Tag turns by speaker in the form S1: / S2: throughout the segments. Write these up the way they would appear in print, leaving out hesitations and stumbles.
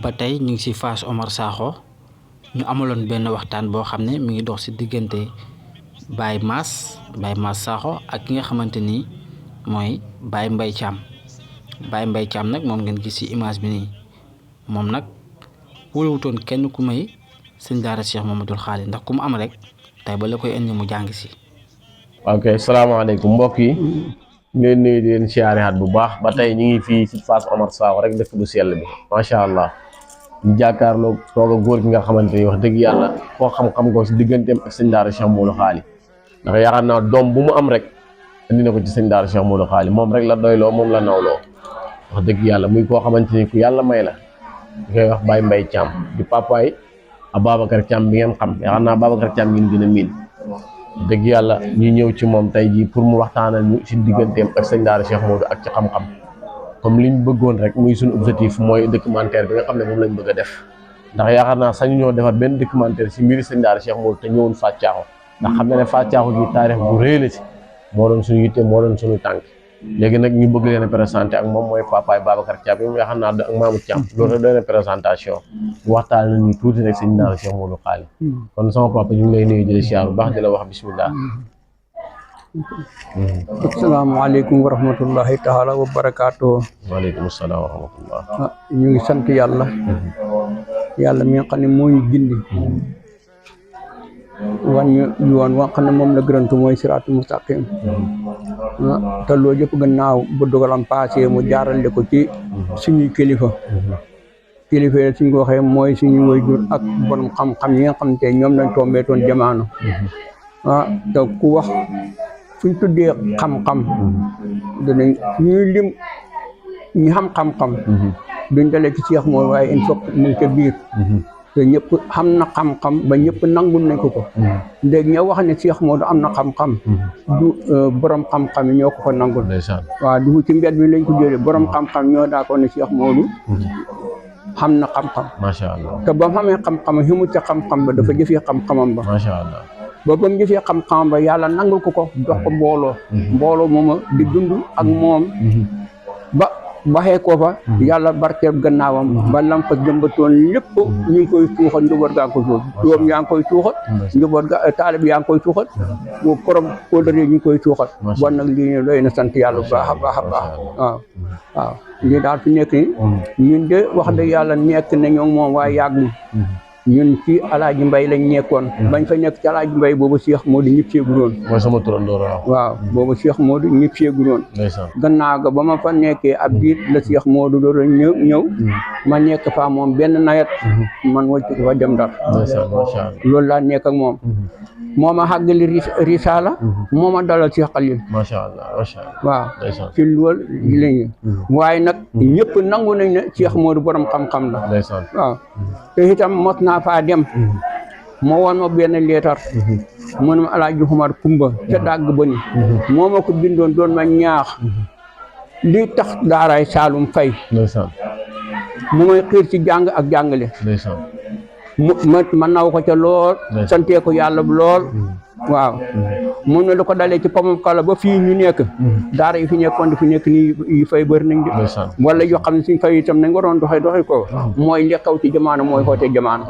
S1: ba tey ñu ngi ci Fass Omar Sakho ñu amaloon benn waxtaan boo xam ne mi ngi dox ci diggante Baye Mass Sakho ak ki nga xamante ni mooy Baye Mbaye Thiam nag moom ngeen gis ci image bi nii moom nag wóoluwutoon kenn ku may sëñ daara Cheikh Mamadou Khaly ndax ku mu am rek tey ba la koy indi mu jàng si.
S2: ok salaamaaleykum mbokk yi ñu leen nuyu di leen siyaare bu baax ba tey ñu ngi fii ci Fass Omar Sakho rek dëkk bu sell bi macha allah ñu jàkkaarloo toog a góor gi nga xamante ni wax dëgg yàlla koo xam-xam ko si digganteem ak sëñ daara Cheikh Mamadou Khaly ndax yaakaar naa doom bu mu am rek indi na ko ci sëñ daara Cheikh Mamadou Khaly moom rek la doyloo moom la nawloo wax dëgg yàlla muy koo xamante ni ku yàlla may la ñu koy wax Baye Mbaye Thiam di papaay Ababacar Thiam bi ngeen xam yaakaar naa Ababacar Thiam ngeen gën a miin dëgg yàlla ñu ñëw ci moom tey jii pour mu waxtaanal ñu ci digganteem ak sëñ daara Cheikh Mamadou ak ci xam-xam comme li ñu bëggoon rek muy suñu objectif mooy documentaire bi nga xam ne moom lañ bëgg a def ndax yaakaar naa sañu ñoo defar benn documentaire ci mbiri sëñ daara Cheikh Mamadou te ñëwoon Fass Thiakho ndax xam nga ne Fass Thiakho gi taarix bu rëy la ci moo doon suñu yitte moo doon suñu tànk léegi nag ñu bëgg leen a présenté ak moom mooy papaay Babacar Thiam bi moom yaakaar naa ak Mamadou Thiam loolu rek doy na présentation waxtaan nañu tuuti rek sëñ daara Cheikh Mamadou Khaly kon sama papa ñu ngi lay nuyu di la siyaar bu baax di la wax bismillah.
S3: asalaamaaleykum wa rahmatullahi taala wa barakaatu.
S2: waaleykum salaam wa rahmatullah.
S3: ñu ngi sant yàlla. yàlla mi nga xam ne moo ñu gindi. wan ñu yoon wa xam ne moom la gërantu mooy siraatu mustaqim. te loolu yëpp gannaaw bu dogalam passé mu jaarale ko ci suñuy kilifa. kilifa yi suñ ko waxee mooy suñu waajur ak borom xam-xam yi nga xam te ñoom lañ tombeetoon jamaano. te ku wax suñ tuddee xam-xam danañ ñuy lim ñu xam-xam duñ dalee ci Cheikh mooy waaye il faut mu ngi ca biir te ñëpp xam na xam-xam ba ñëpp nangul nañ ko léegi ñoo wax ne Cheikh Modou am na xam-xam du borom xam-xam yi ñoo ko nangul waaw du ci mbedd bi lañ ko jëlee borom xam-xam ñoo daa ko ne Cheikh Modou xam na xam-xam
S2: macha allah
S3: te ba mu xamee xam-xam ximut ca xam-xam ba dafa jëfee xam-xamam ba
S2: macha allah
S3: ba mu gisee xam-xam ba yàlla nangul ko jox ko mbooloo mooma di dund ak moom ba baxee ko fa yàlla barkeel gannaawam ba lam fa jëmbatoon lépp ñu ngi koy tuuxal njaboot gaa ngi koy tuuxal doom yaa ngi koy tuuxal njaboot ga taalib yaa ngi koy tuuxal boo korom kóllëre ñu ngi koy tuuxal bon nag lii ne doy na sant yàlla bu baax a baax a baax waaw lii daal fi nekk ni ñun de wax dëgg yàlla nekk nañoo moom waaye yàgg ñun ci Alaaji Mbay lañ nekkoon bañ fa nekk ci Alaaji Mbay boobu Cheikh Modou ñëpp seeguloon
S2: mooy sama turandoo
S3: waaw boobu Cheikh Modou ñëpp seeguloon gannaaw ga ba ma fa nekkee ab biir la Cheikh Modou doon ñëw ma nekk fa moom benn nawet man wàcc ko fa dem Ndar loolu laa nekk ak moom moo ma xàggali risaala moo ma dalal Cheikh Khalil
S2: macha allah
S3: waaw ci loolu lañu waaye nag ñëpp nangu nañ ne Cheikh Modou borom xam-xam la waaw te itam mos naa faa dem moo woon ma benn leetar mu ne ma Alaaji Umar Kumba ca dàgg ba ni moo ma ko bindoon doon ma ñaax li tax daaraay Saalum fay mu may xiir ci jàng ak jàngale ma naw ko ca lool santee ko yàlla lool waaw mun na lu ko dalee ci pomam kala ba fii ñu nekk daara yi fi nekkoon di fi nekk nii yi fay bëri nañ de wala yoo xam ne suñ fay itam nañ waroon doxee ko mooy li xew ci jamono mooy xoote jamono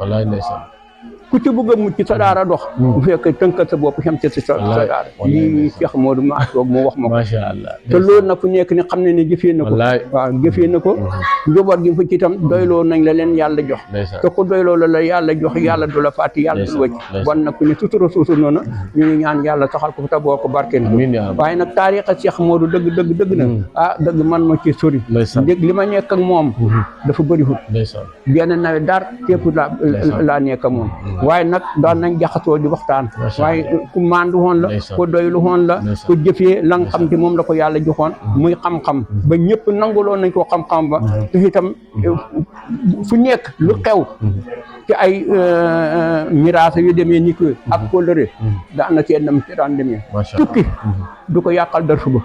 S3: ku ci bëgg a mucc sa daara dox bu fekkee tënkal sa bopp xem ci sa daara lii Cheikh Modou maa toog mu wax ma ko
S2: macha allah
S3: te loolu nag fu nekk ni xam ne ne jëfee na ko waaw jëfee na ko njaboot gi fa ci itam doyloo nañ la leen yàlla jox te ku doyloo la yàlla jox yàlla du la fàtti yàlla du wëcc bon nag ku ne sutura suusu noonu ñu ngi ñaan yàlla saxal ko te boo ko barkeel waaye nag taarixa Cheikh Modou dëgg na dëgg man ma ci sori dégg li ma nekk ak moom dafa bëri fut benn nawet dar tépp laa nekk ak moom waaye nag daan nañ jaxasoo di waxtaan waaye ku maandu woon la ku doylu woon la ku jëfee la nga xam te moom la ko yàlla joxoon muy xam-xam ba ñëpp nanguloon nañ ko xam-xam ba te itam fu nekk lu xew ci ay miraas yu demee ni ko ak kóllëre daan na seen nam ci daan demee tukki du ko yàqal dar suba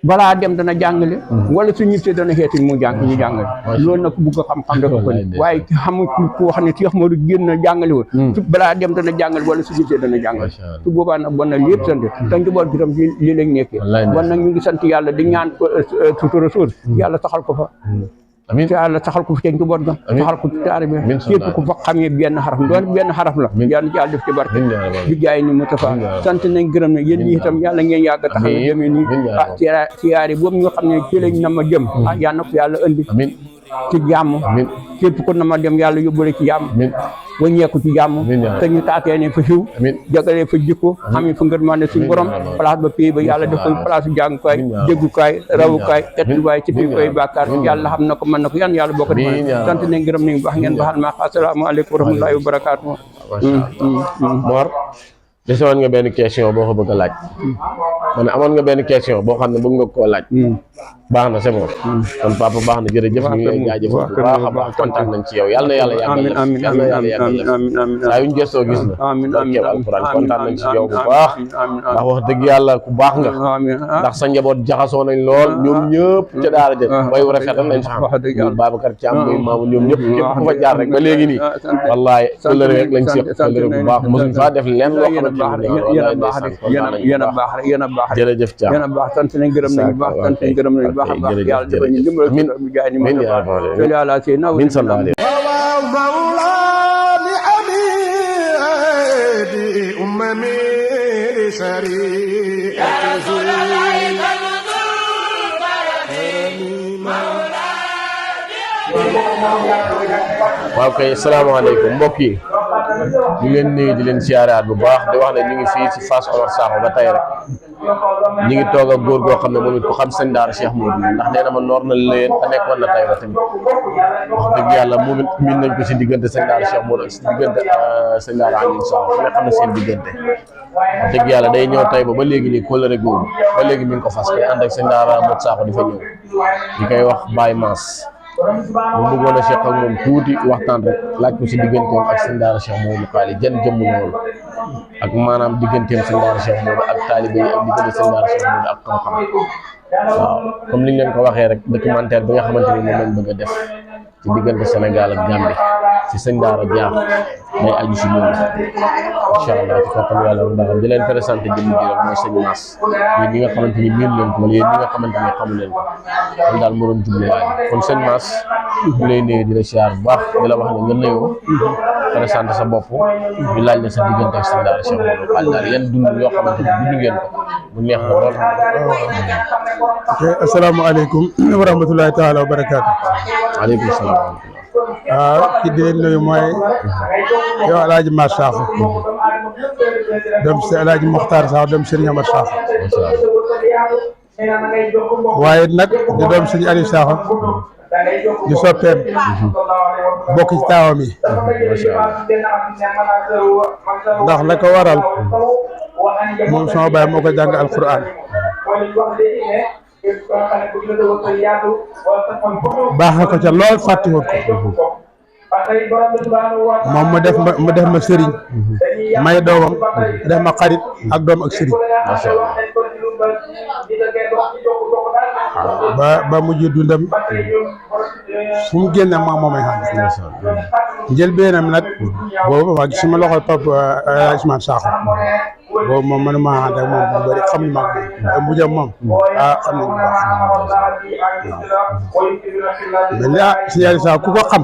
S3: balaa dem dana jàngale wala su ñibbisee dana xeeti mu ñu jàngale loolu nag bugg a xam-xam dafa ko ne waaye xamu ku wax ne Cheikh Modou génn na jàngale woon su balaa dem dana jàngale wala su ñibbisee dana jàngale su boobaa nag bon na lépp sant te njaboot bi tam li lañ nekkee bon nag ñu ngi sant yàlla di ñaan ko sutura suur yàlla saxal ko fa
S2: amiin
S3: te yàlla saxal ko fi ci njaboot ga saxal ko ci taalibe képp ku fa xamee benn xaraf doon benn xaraf la yàlla ci yàlla def ci barke bi jaay ni Mustafa sant nañ gërëm ne yéen ñi itam yàlla ngeen yàgg taxaw demee nii siyaare boobu ñu xam ne ci lañ na ma jëm yàlla na ko yàlla indi ci jàmm képp ko na ma dem yàlla yóbbule ci jàmm waññeeku ci jàmm te ñu taatee ne fa xiw jagalee fa jikko xamee fa ngërmande suñu borom place ba pay ba yàlla def ko place jàngukaay déggukaay rawukaay etluwaay ci fi koy bàkkaar yàlla xam na ko mën na ko yan yàlla bokk defal sant nañ gërëm nañ baax ngeen baxal ma asalaamaaleykum wa rahmatullahi wa barakaatu
S2: Mor desewoon nga benn question boo ko bëgg a laaj man amoon nga benn question boo xam ne bëgg nga koo laaj baax na c'est bon kon papa baax na jërëjëf ñu ngi lay jaajëfal bu baax a baax kontaan nañ ci yow yàlla na yàlla yàggal yàlla na yàlla yàggal saa yu ñu gëstoo gis na barkeb alquran kontaan nañ ci yow bu baax ndax wax dëgg yàlla ku baax nga ndax sa njaboot jaxasoo nañ lool ñoom ñëpp ca daara jë bay rafetal nañ xam muy Babacar Thiam muy maamu ñoom ñëpp képp ku fa jaar rek ba léegi nii wallaahi kóllëre rek lañ seq kóllëre bu baax mosuñ faa def lenn loo xamante
S3: yéen a baax rek yéen a baax
S2: jërëjëf Thiam
S3: yéen a baax sant nañ gërëm nañ baax sant nañ gërëm nañ baax a baax yàlla defal ñu dimbal bi jaay ni
S2: min ya rabbal min sallallahu alayhi waaw kay asalaamaaleykum mbokk yi ñu leen nuyu di leen siyaaraat bu baax di wax ne ñu ngi fii ci Fass Omar Sakho ba tey rek ñu ngi toog ak góor goo xam ne moom it ku xam sëñ daara Cheikh Modou ndax nee na ma noor na leen te nekkoon na tey ba tamit wax dëgg yàlla moom it miin nañ ko si diggante sëñ daara Cheikh Modou ak si diggante sëñ daara Alioune Sakho fi nga xam ne seen diggante wax dëgg yàlla day ñëw tey ba léegi nii kóllëre googu ba léegi mi ngi ko fas koy ànd ak sëñ daara Modou Sakho di fa ñëw di koy wax Baye Mass mu bëggoon a Cheikh ak moom tuuti waxtaan rek laaj ko si digganteem ak sëñ daara Cheikh Modou Xaali jën jëmm loolu ak maanaam digganteem sëñ daara Cheikh Modou ak taalibe yi ak diggante sëñ daara Cheikh Modou ak xam-xam waaw comme niñ leen ko waxee rek documentaire bi nga xamante ni moom lañ bëgg a def ci diggante Sénégal ak Gambie si sëñ daara Dia day aju si loolu incha allah ci kàttan yàlla bu baax di leen présenté jëmm ji rek mooy sëñ Mass yéen ñi nga xamante ni miin leen ko wala yéen ñi nga xamante ni xamu leen ko loolu daal moo doon jubluwaay kon sëñ Mass ñu lay nuyu di la siyaar bu baax di la wax ne nga nuyoo présenté sa bopp ñu laaj la sa diggante ak sëñ daara Cheikh Modou Xaali daal yan dund yoo xamante ni dund ngeen ko mu neex na lool.
S4: ok asalaamaaleykum wa rahmatulahi taala wa barakaatu.
S2: waaleykum salaam.
S4: waaw ki di leen nuyu mooy yow El Hadj Mass Sakho dem si El Hadj Mokhtar Sakho dem Serigne Amar Sakho waaye nag di doom Serigne Aliou Sakho di soppeem bokk ci taawam yi ndax la ko waral moom sama baay moo ko jàng alquran baax na ko ca lool fàttewut ko moom mu def ma sëriñ may doomam def ma xarit ak doom ak sëriñ ba mujj dundam fu mu génne moomay xam njëlbeenam nag boobu waa gisuma loxo topp Ousmane Sakho boobu moom mënuma ànd ak moom bu bëri xam ni ma mujjam moom xam nañu baax mais li si yàlla sax ku ko xam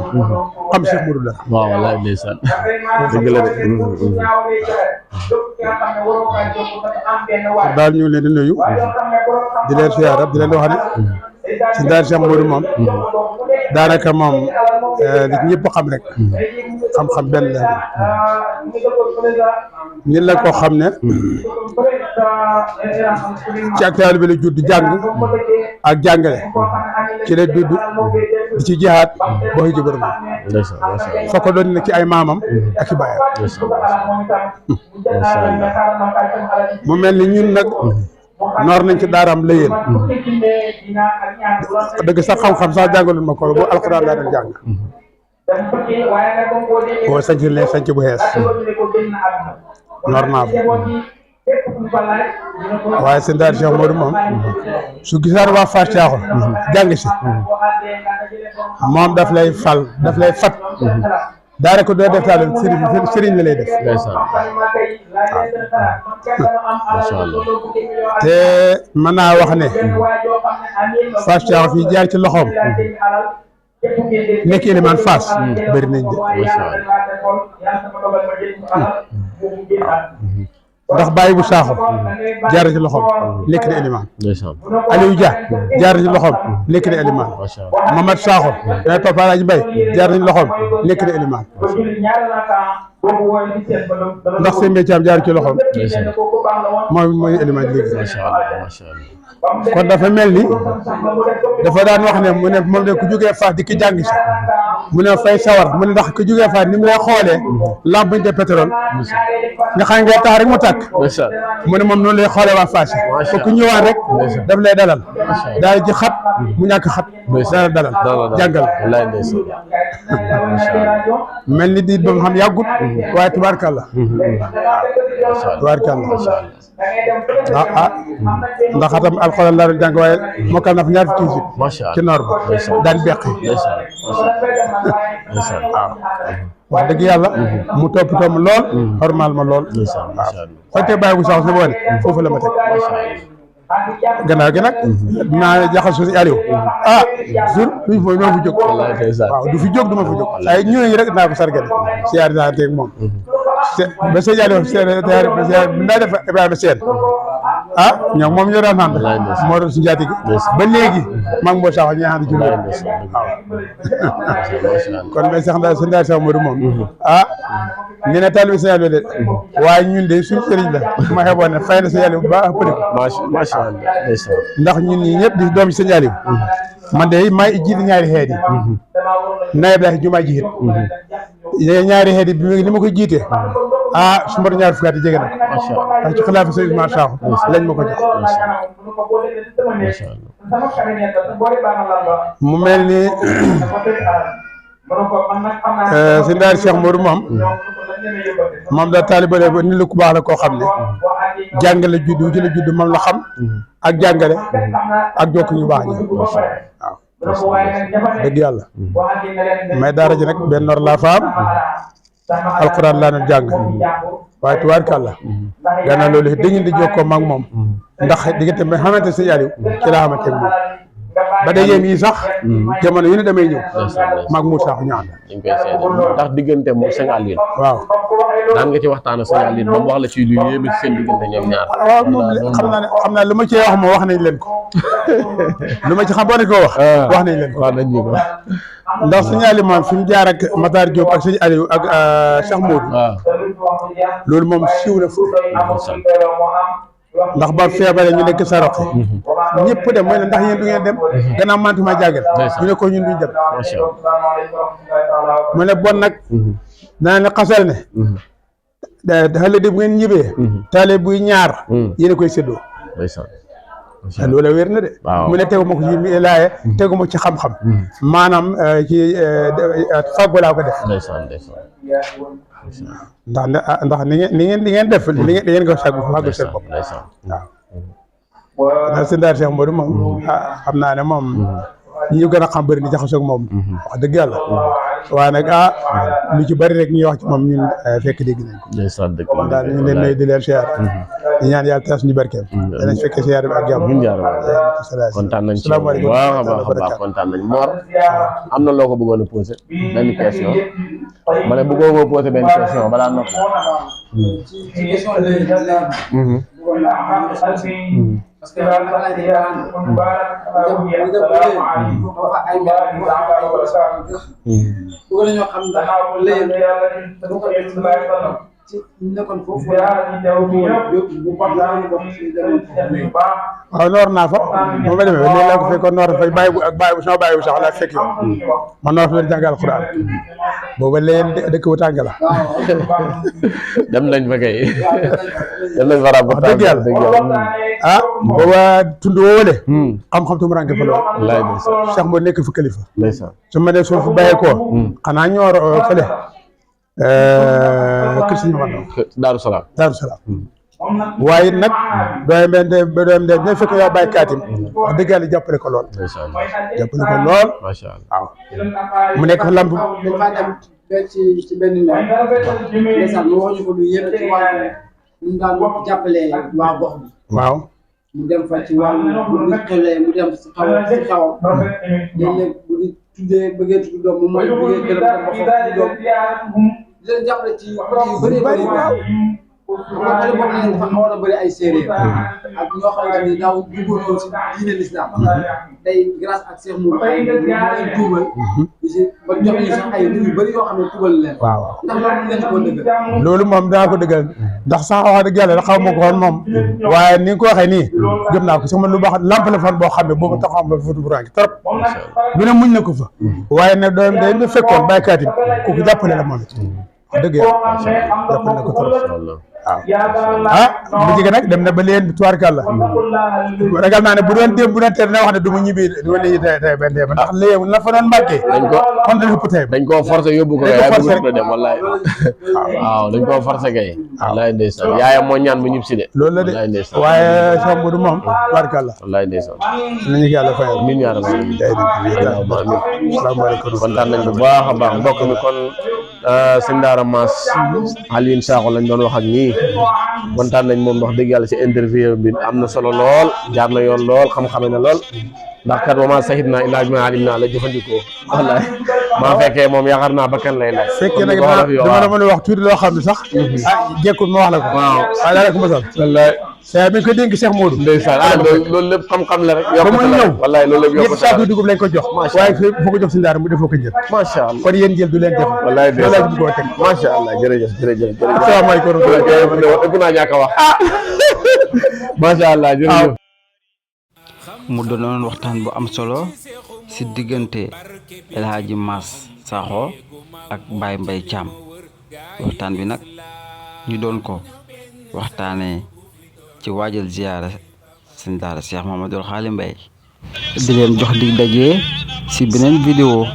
S4: Cheikh Modou la
S2: waaw wallaay ndeysaan dëgg la de
S4: daal ñu ngi leen di nuyu di leen siyaara di leen wax ne si daal Cheikh Modou moom daanaka moom li ñëpp xam rek xam-xam benn la nit la koo xam ne ci ak taalibe bi la judd jàng ak jàngale ci la judd di ci jihaat boo xëy ci borom fa ko doon ne ci ay maamam ak i baayam mu mel ni ñun nag noor nañ ci daaraam la yéen dëgg sax xam-xam sax jàngaloon ma ko bu alxuraan laa doon jàng boo sanc leen sanc bu xees noor naa waaye seen daara Cheikh Modou moom su gisaan waa Fass Sakho jàng si moom daf lay fat daara ko doo def taal sëriñ la lay def te mën naa wax ne Fass Sakho fii jaar ci loxoom nekk élément Fass bëri nañ de ndax Baye bu Sakho jaar ci loxoom nekk na élément Aliou Dia jaar ci loxoom nekk na élément Mamad Sakho day Papa Alaaji Mbaye jaar ci loxoom nekk na élément ndax seen mbéycaam jaar ci loxoom mooy élément léegi kon dafa mel ni dafa daan wax ne mu ne moom de ku jógee Fass di ki jàng si mu ne fay sawar mu ne ndax ku jógee Fass ni mu lay xoolee lampe de pétrole nga xam ngay tax rek mu tàkk mu ne moom noonu lay xoolee waa Fass yi fokk ñëwaat rek daf lay dalal daal ci xat mu ñàkk xat dara dalal jàngal mel ni diit ba mu xam yàggut waaye tubaarkàlla ndax atam alxuraan laa doon jàng waaye mokkal na fa ñaar fukki ci noor ba daan beqi waaw wax dëgg yàlla mu toppatoo ma lool normal ma lool waaw xoyte Baye bu Sakho si ma wane foofu la ma teg gannaaw gi nag dinaa jaxasoo si Aliou jour duñ fa ñoo fi jóg waaw du fi jóg du ma fi jóg ay ñëwee rek dinaa ko sargale siyaar naa teeg moom ba sëñ Aliou ndaa def Ibrahima Sène ñoom moom ñoo daan ànd moo doon si njaatige ba léegi maa ngi moo sax ñi ànd ci loolu kon mais sax ndaa sëñ Sax Modou moom nee na taalibe sëñ Aliou de waaye ñun de suñu sëriñ la ma xeboon ne fay na sëñ Aliou bu baax ëppale
S2: macha allah
S4: ndax ñun ñi ñëpp di doomi sëñ Aliou man de may jiite ñaari xeet yi nawet daal jumaa ji it ñaari xeet yi bi ni ma ko jiite su ma ñaar fukki at yi jege na ko ndax ci xilaafa sëñ Ousmane Sakho lañ ma ko jox mu mel ni si ndaari Cheikh Modou moom da taalibe ba ni la ku baax la koo xam ne jàngale juddu ci la juddu moom la xam ak jàngale ak jokk ñu baax ñi waaw dëgg yàlla may daara ji nag benn nor laa fa am alxuraan laa doon jàng waaye tubaarkàlla gannaaw loolu da ngeen di jokkoo mag moom ndax diggante bi xamante sëñ Aliou ci laa xamante moom ba day yéem yi sax jamono yu ne damay ñëw mag mu sax ñu ànd
S2: dañ koy seede ndax diggante moom sëñ Aliou
S4: waaw
S2: daan nga ci waxtaan ak sëñ Aliou ba mu wax la ci lu yéeme ci seen diggante ñoom ñaar
S4: waaw moom xam naa lu ma cee wax moo wax nañ leen ko lu ma ci xam boo ne ko wax nañ leen ko
S2: wax nañ ñu ko
S4: ndax sëñ Aliou moom fi mu jaar ak Matar Diop ak sëñ Aliou ak Cheikh Modou loolu moom siiw na fu ndax ba feebaree ñu nekk sa roqi ñëpp dem mooy ne ndax yéen du ngeen dem gannaaw mantuma jàggal ñu ne ko ñun duñ dem mu ne bon nag naa ne xasal ne xale di bu ngeen ñibbee taale buy ñaar yéen a koy séddoo loolu wér na de mu ne tegu ma ko ci laaye tegu ma ci xam-xam maanaam ci fàggu laa ko def ndax ni ngeen def li ngeen ko fàggu seen bopp waaw ndax sëñ Daara Cheikh Modou moom xam naa ne moom ñi ñu gën a xam bëri ni jaxasoo ak moom wax dëgg yàlla waaye nag lu ci bëri rek ñuy wax ci moom ñun fekk dégg nañ ko daal ñu leen nuyu di leen siyaar di ñaan yàlla tas ñu barkeem danañ fekkee siyaar bi ak jàmm
S2: kontaan nañ ci waaw a baax kontaan nañ Mor am na loo ko bëggoon a posé benn question ma ne bëggoo ko posé benn question balaa nopp
S5: parce que daal dafa ay bëgg nañoo xam ndax léegi ci nekkoon foofu
S4: waaw noor naa fa moom la demee léegi laa ko fekkoon noor fay bàyyi bu ak bàyyi bu sama bàyyi bu sax laa fekk yoon man noor fa leen jàngal alxuraan booba leen dëkk bu tàng la
S2: dem nañ fa kay dem nañ fa rab
S4: dëgg yàlla booba tund woowale xam-xam tumuranke fa lool Cheikh moo nekk fa kilifa su ma ne soo fa bàyyee koo xanaa ñoor fële kër si ñu
S2: Daaru Salaam
S4: waaye nag doyam de ñooy fekk yaa bàyyi kaatim wax dëgg yàlla jàppale ko lool
S2: macha allah
S4: waaw mu nekk fa lamp
S5: ci benn ndeysaan mu wax ñu ko lu yëpp ci wàllu ñu daan jàppale waa gox bi
S4: waaw
S5: mu dem fa ci wàllu bu nit xewlee mu dem si xawam léeg-léeg bu nit tuddee bëggee tudd doom moom mooy bëggee gërëm dem ba foofu doom di leen jàppale ci côté yu bëri bëri waaw xam nga xale boobu nag dafa xawoon a bëri ay séeréer ak ñoo xamante ni daaw duggoon woon si diine l'islam tey grâce ak Cheikh Mourou ay moo leen tuubal si ba jox ñu sax ay nit yu bëri yoo xam ne tuubal leen
S4: waaw
S5: ndax loolu ngeen koo dëggal
S4: loolu moom daa ko dëggal ndax sax wax dëgg yàlla xaw ma ko woon moom waaye ni nga ko waxee nii gëm naa ko sax man lu baax lamp la fan boo xam ne boobu taxaw am la fa tuburaange trop lu ne muñ na ko fa waaye nag doom day na fekkoon baykat yi kooku jàppale la moom it dëgg yàlla jàppale na ko trop waaw bu jege nag dem na ba leen tubaarkàlla ragal naa ne bu doon démb bu doon tey dina wax ne du ma ñibbi du ma ñibbi tey benn démb ndax léegi la fa doon màggee kon dañ ko tey
S2: dañ koo forcé yóbbu ko kay bëgg dem wallaay waaw dañ koo forcé kay wallaay ndeysaan yaayam moo ñaan bu ñib si de
S4: loolu la de waaye Cheikh Modou moom tubaarkàlla
S2: wallaay ndeysaan
S4: nañu ko yàlla fayal
S2: min yaa rabbi
S4: salaamaaleykum
S2: kontaan nañ bu baax a baax mbokk mi kon sëñ Daara Mass Alioune Sakho lañ doon wax ak nii kontaan nañ moom wax dëgg yàlla ci interview bi am na solo lool jaar na yoon lool xam-xame na lool ndax kat wama sahid naa illaa bimaa alim naa la jëfandikoo wallaay maa fekkee moom yaakaar naa bakkan lay laaj
S4: fekkee nag dama la mën a wax tuuti loo xam ne sax jekkul ma wax la ko waaw waaye daa rek masal wallaay saa bi ñu ko dénk Cheikh Modou
S2: ndeysaan loolu lépp xam-xam la rek
S4: ba muy ñëw
S2: wallaay loolu lépp
S4: ñetti saako dugub lañ ko jox waaye foo ko jox si ndaara mu defoo ko jël
S2: macha allah
S4: kon yéen jël du leen def
S2: wallaay
S4: loolu laa bëggoon teg
S2: macha allah jërëjëf
S4: asalaamaaleykum
S2: ëpp naa ñàkk a wax macha allah jërëjëf
S1: mu doonoon waxtaan bu am solo si diggante El Hadji Mass Sakho ak Baye Mbaye Thiam waxtaan bi nag ñu doon ko waxtaanee ci waajal ziyaara sëñ daara Cheikh Mamadou Xaali Mbaye di leen jox dig daje si beneen vidéo